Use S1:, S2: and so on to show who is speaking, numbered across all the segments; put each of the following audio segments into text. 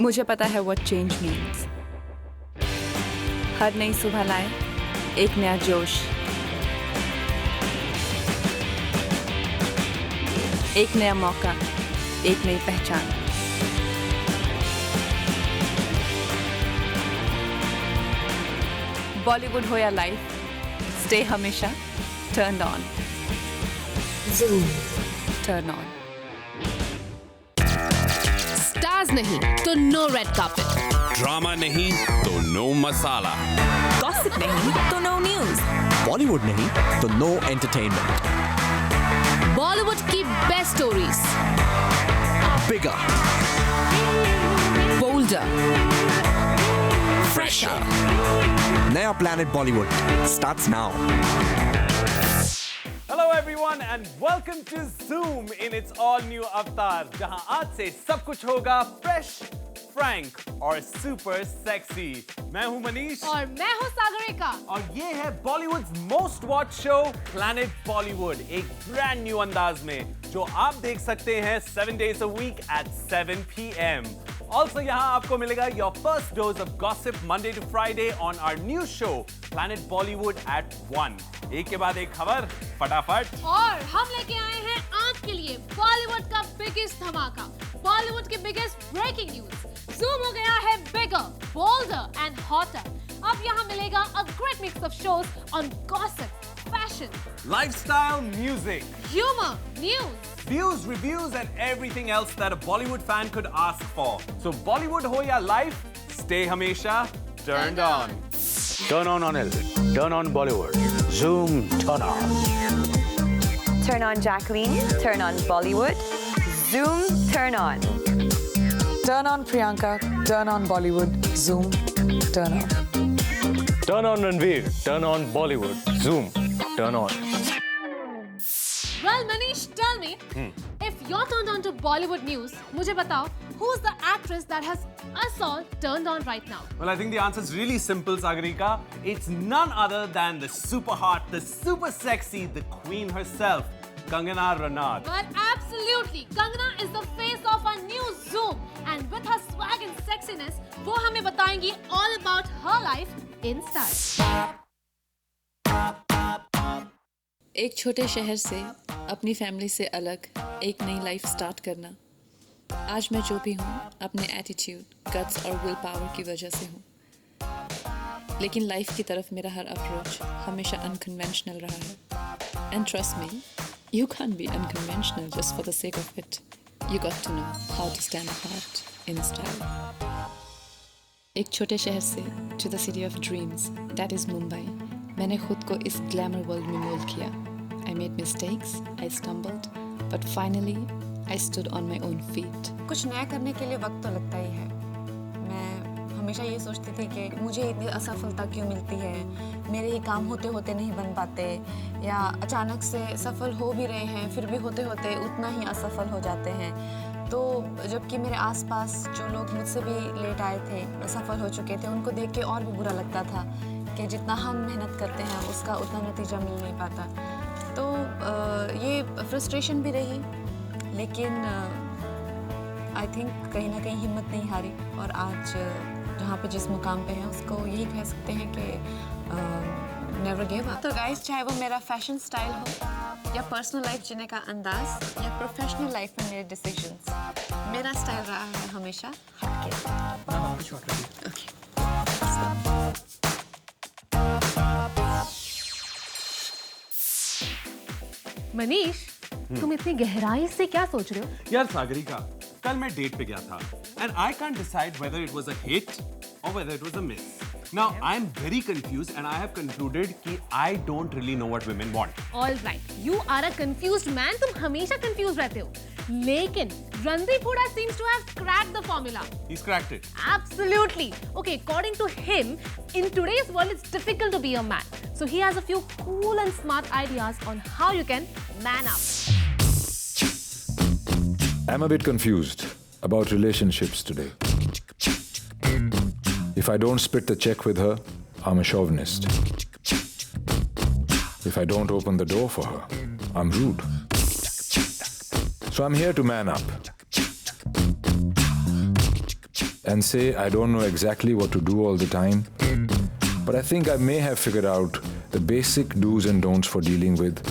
S1: मुझे पता है what change means. हर नई सुबह लाए एक नया जोश, एक नया मौका, एक नई पहचान. बॉलीवुड हो या लाइफ, स्टे हमेशा turned on. Zoom. Turn on.
S2: Stars नहीं तो no red carpet.
S3: ड्रामा नहीं तो नो मसाला.
S1: Gossip नहीं तो no news.
S4: बॉलीवुड नहीं तो नो एंटरटेनमेंट.
S2: Bollywood की best stories.
S4: बिगर,
S2: Bolder.
S3: Fresher.
S4: नया planet Bollywood starts now.
S5: Hello everyone and welcome to Zoom in its all new avatar, जहां आज से सब कुछ होगा fresh, frank और super sexy. मैं हूं मनीष
S2: और मैं हूँ सागरिका.
S5: और ये है Bollywood's most watched show Planet Bollywood, एक brand new अंदाज में जो आप देख सकते हैं 7 days a week at 7 p.m. Also यहाँ आपको मिलेगा your first dose of gossip Monday to Friday on our new show Planet Bollywood at 1. एक के बाद एक खबर फटाफट.
S2: और हम लेके आए हैं आपके लिए बॉलीवुड का बिगेस्ट धमाका, बॉलीवुड के बिगेस्ट ब्रेकिंग न्यूज. जूम हो गया है बिगर, बोल्डर एंड हॉटर. अब यहाँ मिलेगा a great mix of shows on gossip, fashion,
S5: Lifestyle, music,
S2: humor, news.
S5: views, reviews and everything else that a Bollywood fan could ask for. So Bollywood ho ya life, stay hamesha turned on.
S6: Turn on Anil. Turn on Bollywood. Zoom, turn on.
S1: Turn on Jacqueline, turn on Bollywood. Zoom, turn on.
S7: Turn on Priyanka, turn on Bollywood. Zoom, turn on.
S6: Turn on Ranveer. Turn on Bollywood. Zoom, turn on.
S2: Well, Manish, tell me, if you're turned on to Bollywood news, मुझे बताओ, who's the actress that has us all turned on right now?
S5: Well, I think the answer is really simple, Sagarika. It's none other than the super hot, the super sexy, the queen herself, Kangana Ranaut.
S2: But absolutely, Kangana is the face of our new Zoom, and with her swag and sexiness, वो हमें बताएंगी all about her life in style.
S1: एक छोटे शहर से अपनी family से अलग एक नई लाइफ स्टार्ट करना. आज मैं जो भी हूँ अपने एटीट्यूड, गट्स और विल पावर की वजह से हूँ. लेकिन लाइफ की तरफ मेरा हर अप्रोच हमेशा अनकन्वेंशनल रहा है. And trust me, you can be unconventional just for the sake of it. You got to know how to stand apart in style. एक छोटे शहर से to the city of dreams, that is Mumbai. मैंने खुद को इस ग्लैमर वर्ल्ड में mould किया. I made mistakes, I stumbled, but finally I stood on my own feet.
S8: कुछ नया करने के लिए वक्त तो लगता ही है. मैं हमेशा ये सोचती थी कि मुझे इतनी असफलता क्यों मिलती है, मेरे ही काम होते होते नहीं बन पाते, या अचानक से सफल हो भी रहे हैं फिर भी होते होते उतना ही असफल हो जाते हैं. तो जबकि मेरे आसपास जो लोग मुझसे भी लेट आए थे, सफल हो चुके थे, उनको देख के और भी बुरा लगता था कि जितना हम मेहनत करते हैं उसका उतना नतीजा मिल नहीं पाता. तो ये फ्रस्ट्रेशन भी रही, लेकिन आई थिंक कहीं ना कहीं हिम्मत नहीं हारी, और आज जहाँ पे जिस मुकाम पे हैं उसको यही कह सकते हैं कि नेवर गिव अप. तो गाइस, चाहे वो मेरा फैशन स्टाइल हो या पर्सनल लाइफ जीने का अंदाज या प्रोफेशनल लाइफ में मेरे डिसीजंस, मेरा स्टाइल रहा है हमेशा हटके. ओके.
S2: मनीष, तुम इतनी गहराई से क्या सोच रहे हो?
S5: यार सागरिका, कल मैं डेट पे गया था and I can't decide whether it was a hit or whether it was a miss. Now I am very confused and I have concluded कि I don't really know what women want.
S2: All right, you are a confused man. तुम हमेशा confused रहते हो. लेकिन Randeep Hooda seems to have cracked the formula.
S5: He's cracked it.
S2: Absolutely. Okay, according to him, in today's world, it's difficult to be a man. So he has a few cool and smart ideas on how you can man up.
S9: I'm a bit confused about relationships today. If I don't split the check with her, I'm a chauvinist. If I don't open the door for her, I'm rude. So I'm here to man up and say I don't know exactly what to do all the time, but I think I may have figured out the basic do's and don'ts for dealing with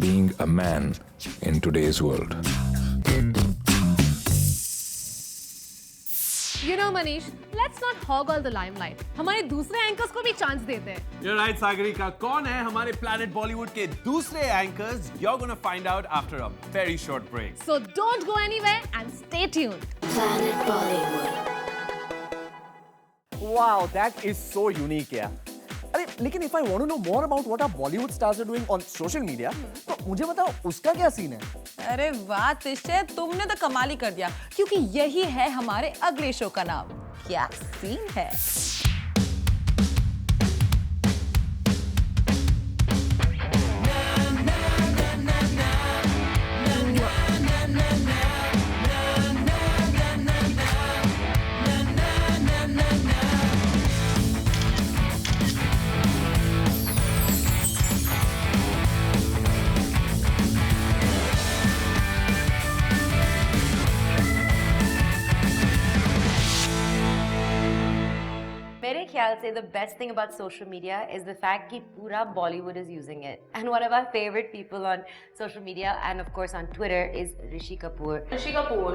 S9: being a man in today's world.
S2: You know, Manish, let's not hog all the limelight. हमारे दूसरे anchors को भी chance देते हैं.
S5: You're right, Sagarika. कौन है हमारे Planet Bollywood के दूसरे anchors? You're gonna find out after a very short break.
S2: So don't go anywhere and stay tuned.
S10: Planet Bollywood.
S11: Wow, that is so unique, yeah. अरे लेकिन if I want to know more about what our Bollywood stars are doing on social media, तो मुझे बताओ उसका क्या scene है?
S7: अरे वाह तिशे, तुमने तो कमाल ही कर दिया, क्योंकि यही है हमारे अगले शो का नाम. क्या सीन है?
S10: मेरे ख्याल से the best thing about social media is the fact कि पूरा Bollywood is using it. And one of our favorite people on social media and of course on Twitter is Rishi Kapoor.
S12: Rishi Kapoor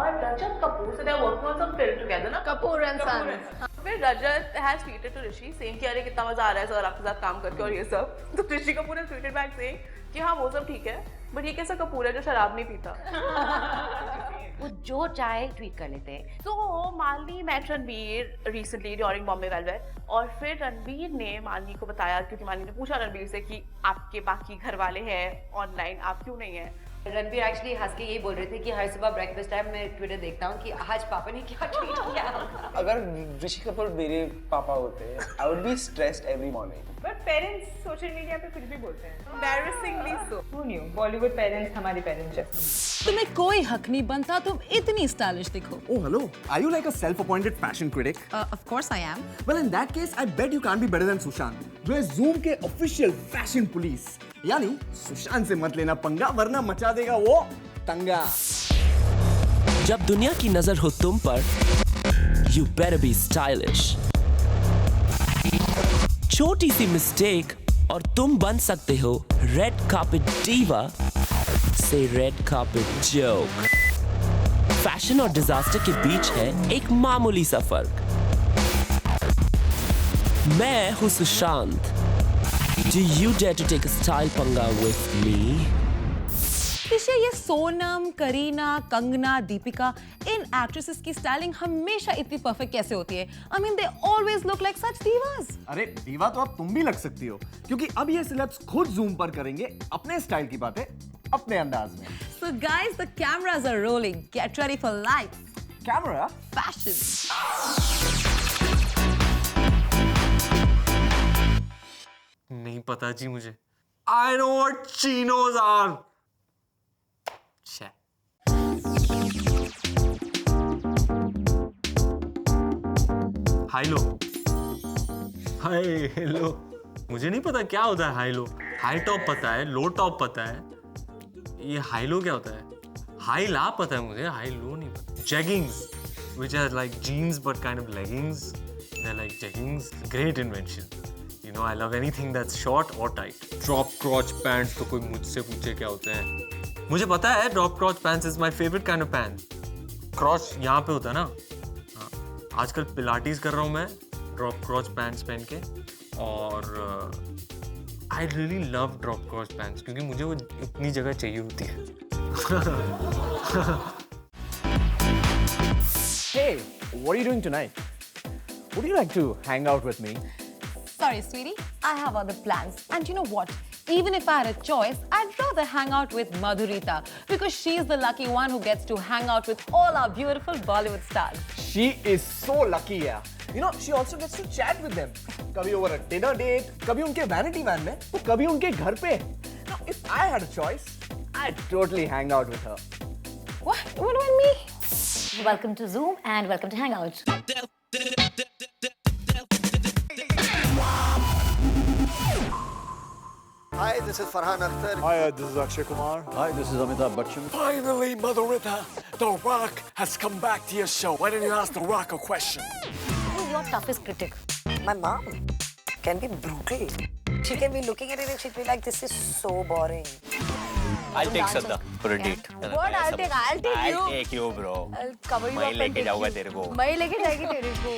S12: और Rajat Kapoor, so they are working on some film together ना?
S8: Kapoor and Sons.
S12: फिर Rajat has tweeted to Rishi saying कि अरे कितना मजा आ रहा है sir आपके साथ काम करके और ये सब. तो Rishi Kapoor has tweeted back saying कि हाँ वो सब ठीक है, but ये कैसा कपूर है जो शराब नहीं पीता?
S10: वो जो चाहे ट्वीट कर लेते हैं.
S12: तो Malini met Ranbir recently during Bombay Velvet और फिर रणबीर ने मालनी को बताया, क्योंकि मालनी ने पूछा रणबीर से कि आपके बाकी घर वाले हैं ऑनलाइन, आप क्यों नहीं हैं?
S10: रणबीर एक्चुअली हंस के यही बोल रहे थे कि हर सुबह ब्रेकफास्ट टाइम मैं ट्विटर देखता हूँ कि आज पापा ने क्या ट्वीट किया.
S11: अगर ऋषि कपूर मेरे पापा होते, I would be stressed every morning.
S12: But parents social media पे कुछ भी बोलते हैं. Embarrassingly so.
S7: Who knew? Bollywood parents हमारे parents जैसे. तुम्हें कोई हक नहीं बनता तुम इतनी स्टाइलिश दिखो.
S11: Oh hello, are you like a self-appointed fashion critic?
S7: Of course I am.
S11: Well in that case, I bet you can't be better than Sushant, जो है Zoom के official fashion police. यानी सुशांत से मत लेना पंगा, वरना मचा देगा वो तंगा.
S13: जब दुनिया की नजर हो तुम पर, you better be stylish. छोटी सी मिस्टेक और तुम बन सकते हो रेड कार्पेट डीवा से रेड कार्पेट जोक. फैशन और डिजास्टर के बीच है एक मामूली सा फर्क. मैं हूं Sushant. Do you dare to take a style panga with me?
S7: तिशे, ये सोनम, करीना, कंगना, दीपिका, इन एक्ट्रेसेस की स्टाइलिंग हमेशा इतनी परफेक्ट कैसे होती है? I mean, they always look like such divas.
S11: अरे दीवा तो अब तुम भी लग सकती हो, क्योंकि अब ये सेलेब्स खुद जूम पर करेंगे अपने स्टाइल की बातें अपने अंदाज में.
S7: So guys, the cameras are rolling. Get ready for lights.
S11: Camera?
S7: Fashion.
S6: नहीं पता जी मुझे. I know what chinos are. High low. Hi hello. मुझे नहीं पता क्या होता है हाई लो. हाई टॉप पता है, लो टॉप पता है. ये हाई लो क्या होता है? हाई ला पता है मुझे, हाई लो नहीं पता. Jeggings, which are like jeans but kind of leggings. They're like jeggings. Great invention. You know, I love anything that's short or tight. Drop crotch pants तो कोई मुझसे पूछे क्या होते हैं. मुझे पता है drop crotch pants is my favorite kind of pants. Crotch यहाँ पे होता है ना. हाँ. आजकल पिलाटीज कर रहा हूँ मैं drop crotch pants पहन के, और I really love drop crotch pants क्योंकि मुझे वो इतनी जगह चाहिए होती है.
S11: Hey, what are you doing tonight? Would you like to hang out with me?
S7: Sorry, sweetie. I have other plans. And you know what? Even if I had a choice, I'd rather hang out with Madhurita because she's the lucky one who gets to hang out with all our beautiful Bollywood stars.
S11: She is so lucky, yeah. You know, she also gets to chat with them. कभी over a dinner date, कभी उनके vanity van में, तो कभी उनके घर पे. Now, if I had a choice, I'd totally hang out with her.
S7: What? What about me?
S10: Welcome to Zoom and welcome to Hangout.
S14: Hi, this is Farhan Akhtar.
S15: Hi, this is Akshay Kumar. Hi, this is Amitabh Bachchan.
S16: Finally, Madhurita, The Rock has come back to your show. Why don't you ask The Rock a question?
S17: Who's your toughest critic? My mom can be brutal. She can be looking at it and she'll be like, this is so boring.
S18: I'll take Sadda for a date.
S17: What? I'll take you.
S18: I'll take you, bro.
S17: I'll cover you
S18: मैं
S17: up and
S18: लेके
S17: take
S18: जाऊंगा
S17: you.
S18: तेरे को.
S17: मैं लेके जाएगी तेरे को.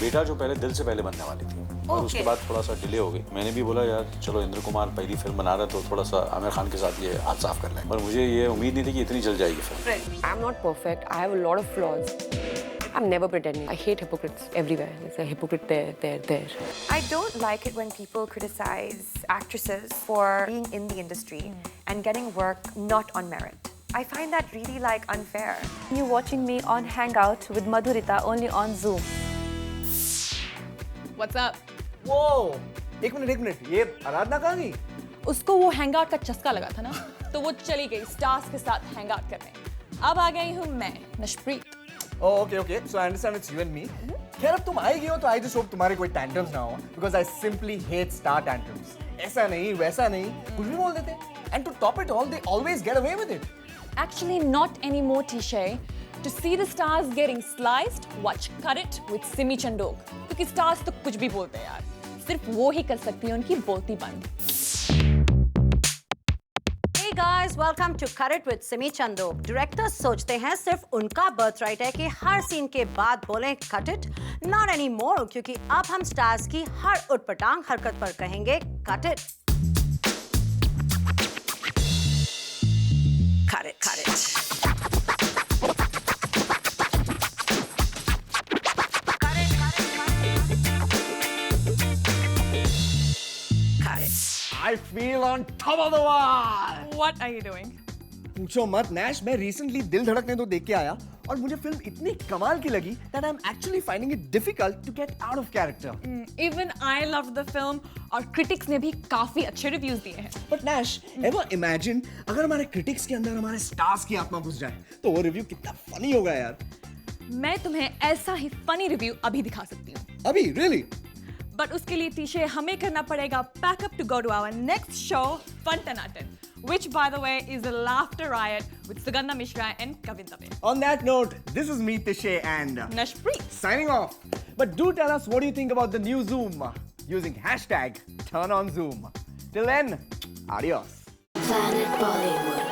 S19: बेटा जो पहले दिल से पहले बनने वाली थी और उसके बाद थोड़ा सा डिले हो गई। मैंने भी बोला यार चलो इंद्र कुमार पहली फिल्म बना रहा है तो थोड़ा सा आमिर खान के साथ ये हाथ साफ कर लें, पर मुझे ये उम्मीद नहीं थी कि इतनी जल्द जाएगी film.
S17: I'm not perfect. I have a lot of flaws. I'm never pretending. I hate hypocrites everywhere. There's a hypocrite there.
S20: I don't like it when people criticize actresses for being in the industry and getting work not on merit. I find that really unfair.
S21: You're watching me on Hangout with Madhurita only on Zoom.
S7: What's up?
S11: Whoa! एक minute ये आराधना कहाँ गई?
S7: उसको वो hangout का चस्का लगा था ना, तो वो चली गई स्टार्स के साथ हैंगआउट करने। अब आ गई हूँ मैं, नशप्रीत।
S11: Oh, okay. So I understand it's you and me. खैर अब तुम आएगी हो तो I just hope तुम्हारे कोई tantrums ना हो, because I simply hate star tantrums. ऐसा नहीं, वैसा नहीं, कुछ भी बोल देते। And to top it all, they always get away with it.
S7: Actually, not anymore, Tishay. To see the stars getting sliced, watch Cut It with Simi Chandok. क्योंकि stars तो कुछ भी बोलते हैं यार, सिर्फ वो ही कर सकती है उनकी बोलती बंद।
S17: Hey guys, welcome to Cut It with Simi Chandok. Directors सोचते हैं सिर्फ उनका birthright है कि हर सीन के बाद बोलें Cut It. Not anymore, क्योंकि अब हम stars की हर उटपटांग हरकत पर कहेंगे Cut It. Cut it.
S11: I feel on top of the world.
S7: What are you doing?
S11: पूछो मत नैश, मैं recently दिल धड़कने तो देख के आया और मुझे फिल्म इतनी कमाल की लगी that I'm actually finding it difficult to get out of character.
S7: Even I loved the film और critics ने भी काफी अच्छे reviews दिए हैं।
S11: But Nash, ever imagine अगर हमारे critics के अंदर हमारे stars की आत्मा घुस जाए तो वो review कितना funny होगा यार।
S7: मैं तुम्हें ऐसा ही funny review अभी दिखा सकती हूँ।
S11: अभी? Really?
S7: But उसके लिए टीशे हमें करना पड़ेगा pack up to go to our next show, Fun Tanatin, which by the way is a laughter riot with Sugandha Mishra and Kavin Dave.
S11: On that note, this is me, Tishay, and
S7: Nashpreet
S11: signing off. But do tell us what do you think about the new Zoom using hashtag #TurnOnZoom. Till then, adios.
S17: Planet Bollywood.